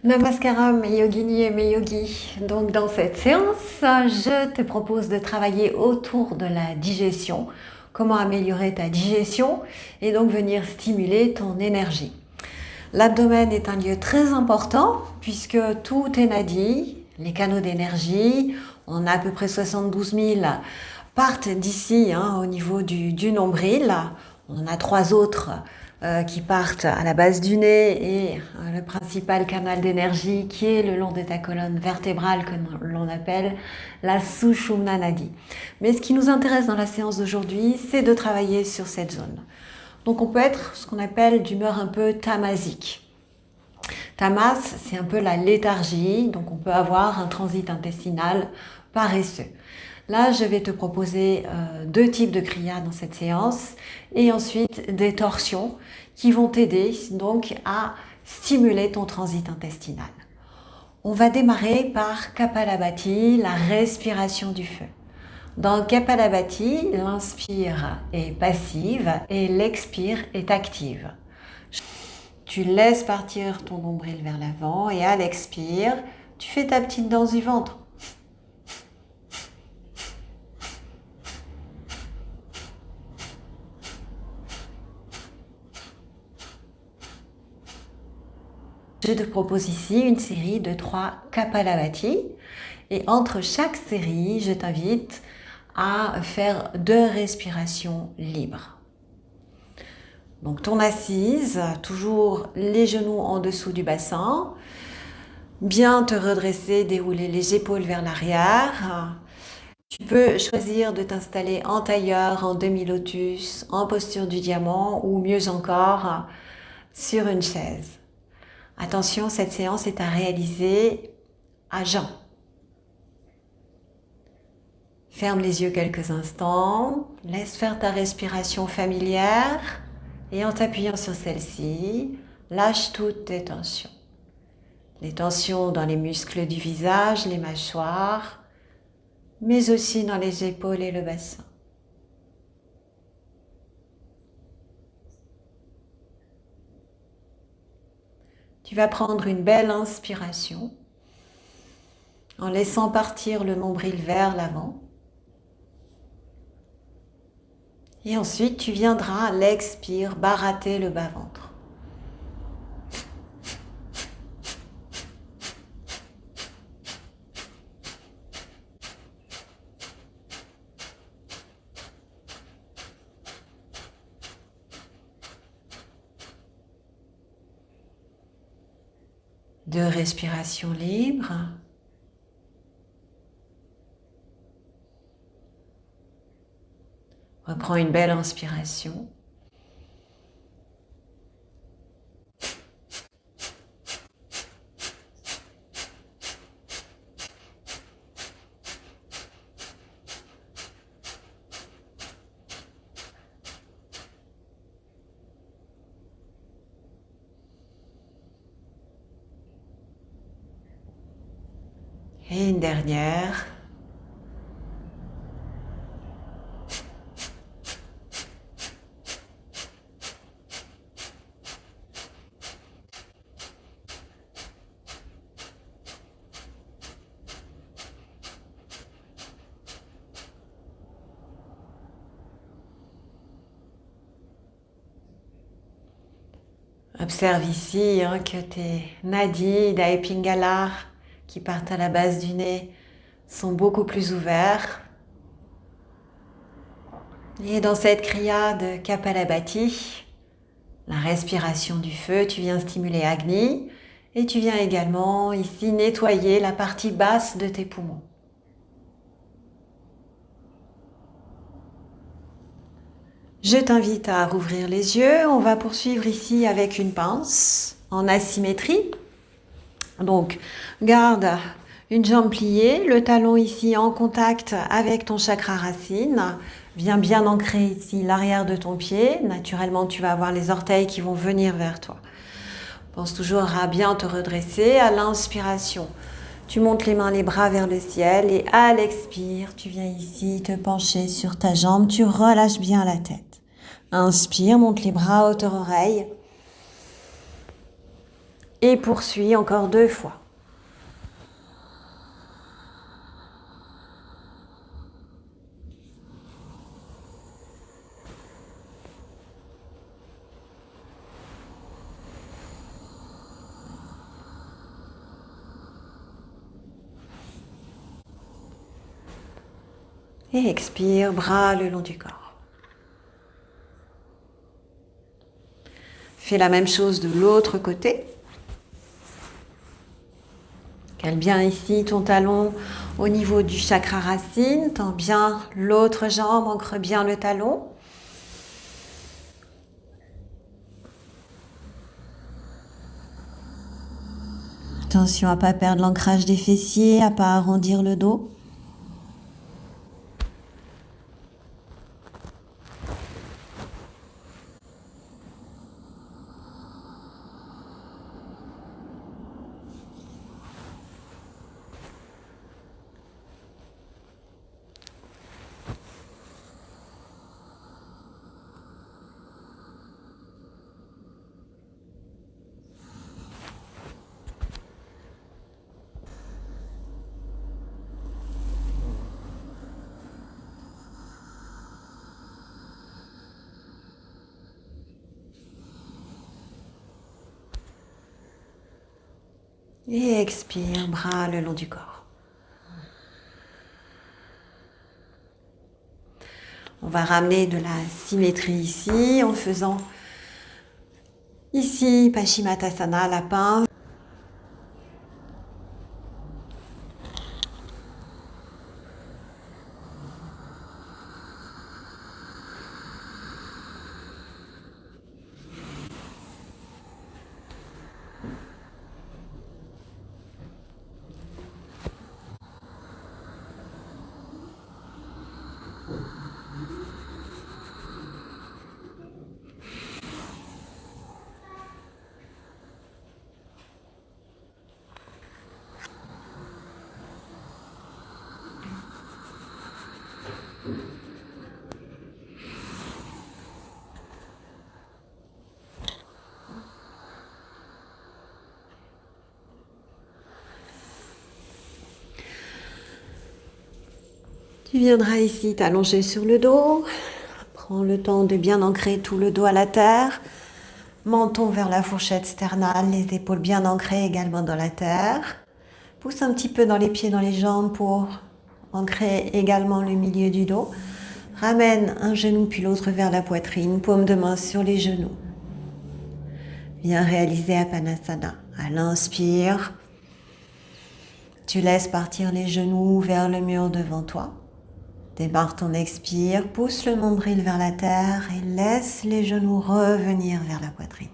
Namaskaram, mes yoginis et mes yogis. Donc, dans cette séance, je te propose de travailler autour de la digestion. Comment améliorer ta digestion et donc venir stimuler ton énergie. L'abdomen est un lieu très important puisque tout est nadi, les canaux d'énergie, on a à peu près 72 000 partent d'ici au niveau du nombril. On en a 3 autres qui partent à la base du nez et le principal canal d'énergie qui est le long de ta colonne vertébrale que l'on appelle la Sushumna Nadi. Mais ce qui nous intéresse dans la séance d'aujourd'hui, c'est de travailler sur cette zone. Donc on peut être ce qu'on appelle d'humeur un peu tamasique. Tamas, c'est un peu la léthargie, donc on peut avoir un transit intestinal paresseux. Là, je vais te proposer 2 types de kriyas dans cette séance et ensuite des torsions qui vont t'aider donc à stimuler ton transit intestinal. On va démarrer par Kapalabhati, la respiration du feu. Dans Kapalabhati, l'inspire est passive et l'expire est active. Tu laisses partir ton nombril vers l'avant et à l'expire, tu fais ta petite danse du ventre. Je te propose ici une série de 3 Kapalabhati et entre chaque série, je t'invite à faire 2 respirations libres. Donc ton assise, toujours les genoux en dessous du bassin, bien te redresser, dérouler les épaules vers l'arrière. Tu peux choisir de t'installer en tailleur, en demi-lotus, en posture du diamant ou mieux encore, sur une chaise. Attention, cette séance est à réaliser à jeun. Ferme les yeux quelques instants, laisse faire ta respiration familière et en t'appuyant sur celle-ci, lâche toutes tes tensions. Les tensions dans les muscles du visage, les mâchoires, mais aussi dans les épaules et le bassin. Tu vas prendre une belle inspiration en laissant partir le nombril vers l'avant. Et ensuite, tu viendras à l'expire baratter le bas-ventre. De respiration libre. Reprends une belle inspiration. Et une dernière. Observe ici que tes nadis d'Ae Pingala qui partent à la base du nez sont beaucoup plus ouverts. Et dans cette kriya de Kapalabhati, la respiration du feu, tu viens stimuler Agni et tu viens également ici nettoyer la partie basse de tes poumons. Je t'invite à rouvrir les yeux. On va poursuivre ici avec une pince en asymétrie. Donc, garde une jambe pliée, le talon ici en contact avec ton chakra racine. Viens bien ancrer ici l'arrière de ton pied. Naturellement, tu vas avoir les orteils qui vont venir vers toi. Pense toujours à bien te redresser à l'inspiration. Tu montes les mains, les bras vers le ciel et à l'expire, tu viens ici te pencher sur ta jambe. Tu relâches bien la tête. Inspire, monte les bras à hauteur oreille. Et poursuis encore 2 fois. Et expire, bras le long du corps. Fais la même chose de l'autre côté. Cale bien ici ton talon au niveau du chakra racine. Tends bien l'autre jambe, ancre bien le talon. Attention à ne pas perdre l'ancrage des fessiers, à ne pas arrondir le dos. Et expire, bras le long du corps. On va ramener de la symétrie ici en faisant ici Paschimottanasana, lapin. Tu viendras ici t'allonger sur le dos. Prends le temps de bien ancrer tout le dos à la terre. Menton vers la fourchette sternale, les épaules bien ancrées également dans la terre. Pousse un petit peu dans les pieds, dans les jambes pour ancrer également le milieu du dos. Ramène un genou puis l'autre vers la poitrine, paume de main sur les genoux. Viens réaliser Apanasana. À l'inspire, tu laisses partir les genoux vers le mur devant toi. Démarre ton expire, pousse le nombril vers la terre et laisse les genoux revenir vers la poitrine.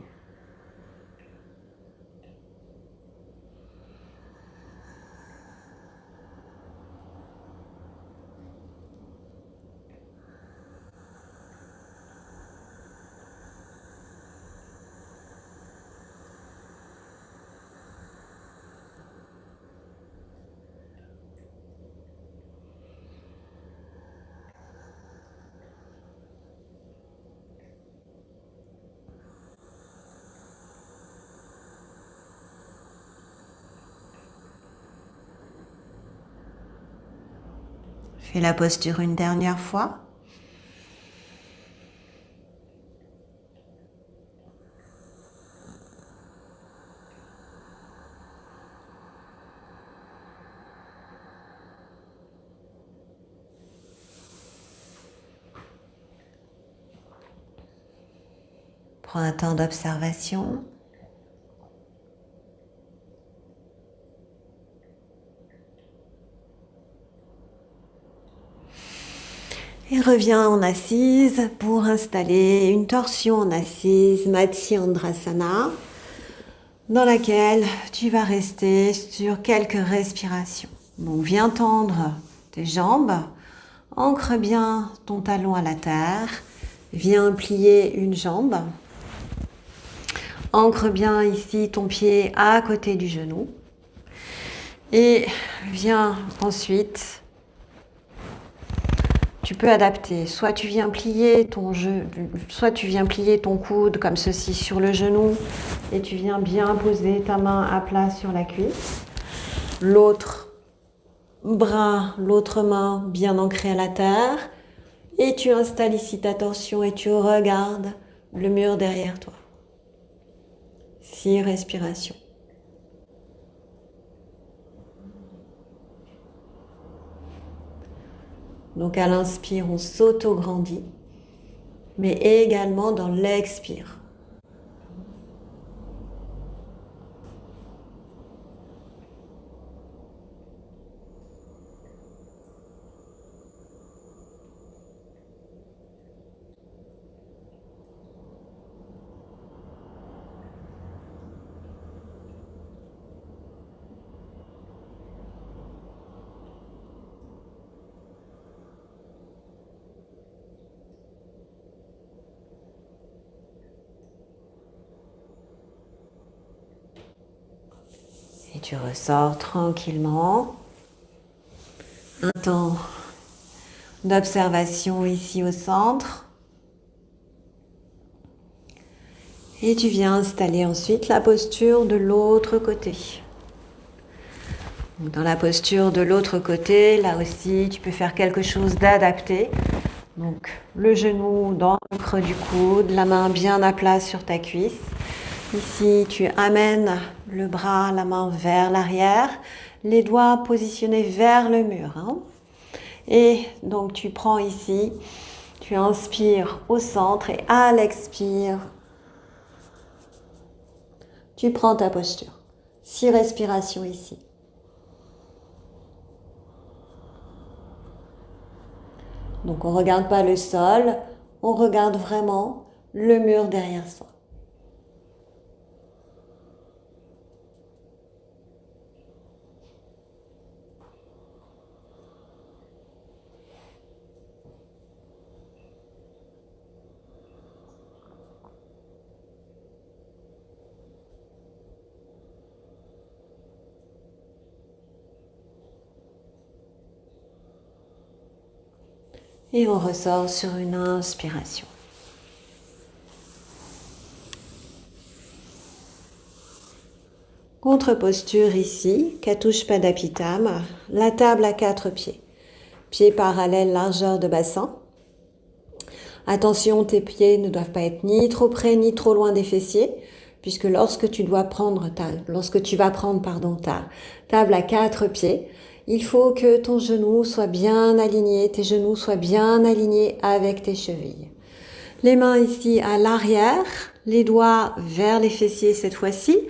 Fais la posture une dernière fois. Prends un temps d'observation. Et reviens en assise pour installer une torsion en assise, Matsyendrasana, dans laquelle tu vas rester sur quelques respirations. Donc viens tendre tes jambes, ancre bien ton talon à la terre, viens plier une jambe, ancre bien ici ton pied à côté du genou et viens ensuite tu peux adapter. Soit tu viens plier soit tu viens plier ton coude comme ceci sur le genou et tu viens bien poser ta main à plat sur la cuisse. L'autre bras, l'autre main bien ancrée à la terre. Et tu installes ici ta torsion et tu regardes le mur derrière toi. 6 respirations. Donc à l'inspire, on s'auto-grandit, mais également dans l'expire. Et tu ressors tranquillement. Un temps d'observation ici au centre. Et tu viens installer ensuite la posture de l'autre côté. Dans la posture de l'autre côté, là aussi, tu peux faire quelque chose d'adapté. Donc, le genou dans le creux du coude, la main bien à plat sur ta cuisse. Ici, tu amènes le bras, la main vers l'arrière, les doigts positionnés vers le mur. Et donc, tu prends ici, tu inspires au centre et à l'expire, tu prends ta posture. 6 respirations ici. Donc, on ne regarde pas le sol, on regarde vraiment le mur derrière soi. Et on ressort sur une inspiration. Contre-posture ici, Katusha Padapitam, la table à 4 pieds. Pieds parallèles, largeur de bassin. Attention, tes pieds ne doivent pas être ni trop près ni trop loin des fessiers, puisque lorsque tu vas prendre ta table à 4 pieds, il faut que ton genou soit bien aligné, tes genoux soient bien alignés avec tes chevilles. Les mains ici à l'arrière, les doigts vers les fessiers cette fois-ci.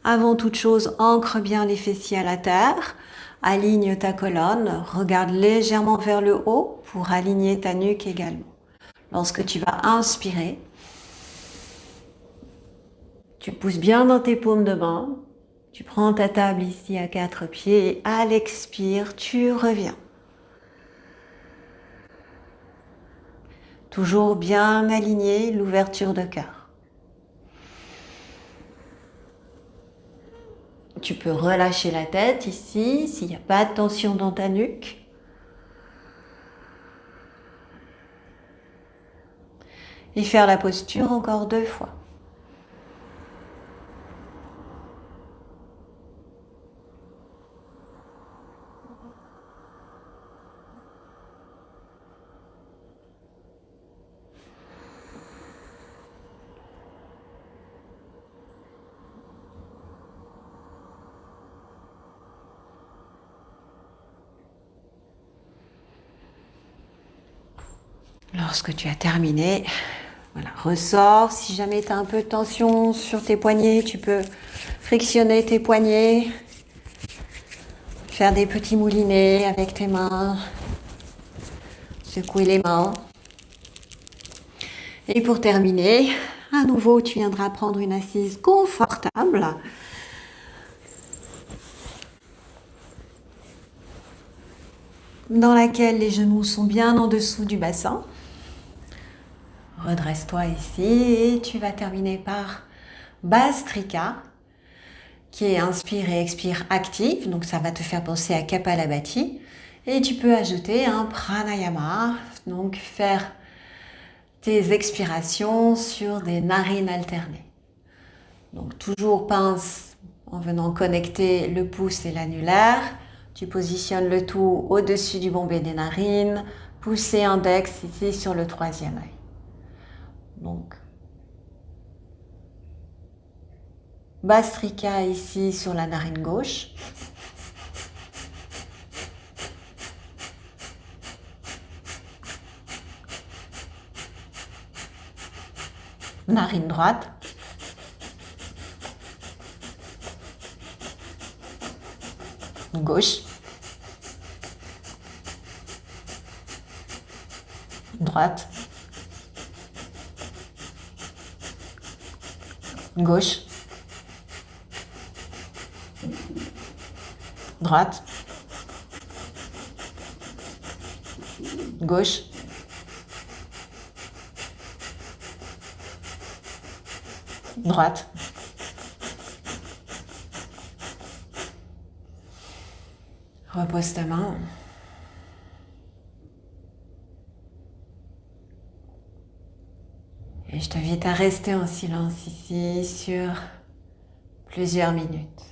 Avant toute chose, ancre bien les fessiers à la terre, aligne ta colonne, regarde légèrement vers le haut pour aligner ta nuque également. Lorsque tu vas inspirer, tu pousses bien dans tes paumes de main, tu prends ta table ici à 4 pieds et à l'expire, tu reviens. Toujours bien aligné l'ouverture de cœur. Tu peux relâcher la tête ici, s'il n'y a pas de tension dans ta nuque. Et faire la posture encore 2 fois. Lorsque tu as terminé, voilà, ressors. Si jamais tu as un peu de tension sur tes poignets, tu peux frictionner tes poignets, faire des petits moulinets avec tes mains, secouer les mains. Et pour terminer, à nouveau, tu viendras prendre une assise confortable. Dans laquelle les genoux sont bien en dessous du bassin. Redresse-toi ici et tu vas terminer par Bhastrika, qui est inspire et expire active. Donc ça va te faire penser à Kapalabhati. Et tu peux ajouter un pranayama, donc faire tes expirations sur des narines alternées. Donc toujours pince en venant connecter le pouce et l'annulaire. Tu positionnes le tout au-dessus du bombé des narines, pouce et index ici sur le troisième œil. Donc Bhastrika ici sur la narine gauche. Narine droite. Gauche. Droite. Gauche. Droite. Gauche. Droite. Repose ta main. Et je t'invite à rester en silence ici sur plusieurs minutes.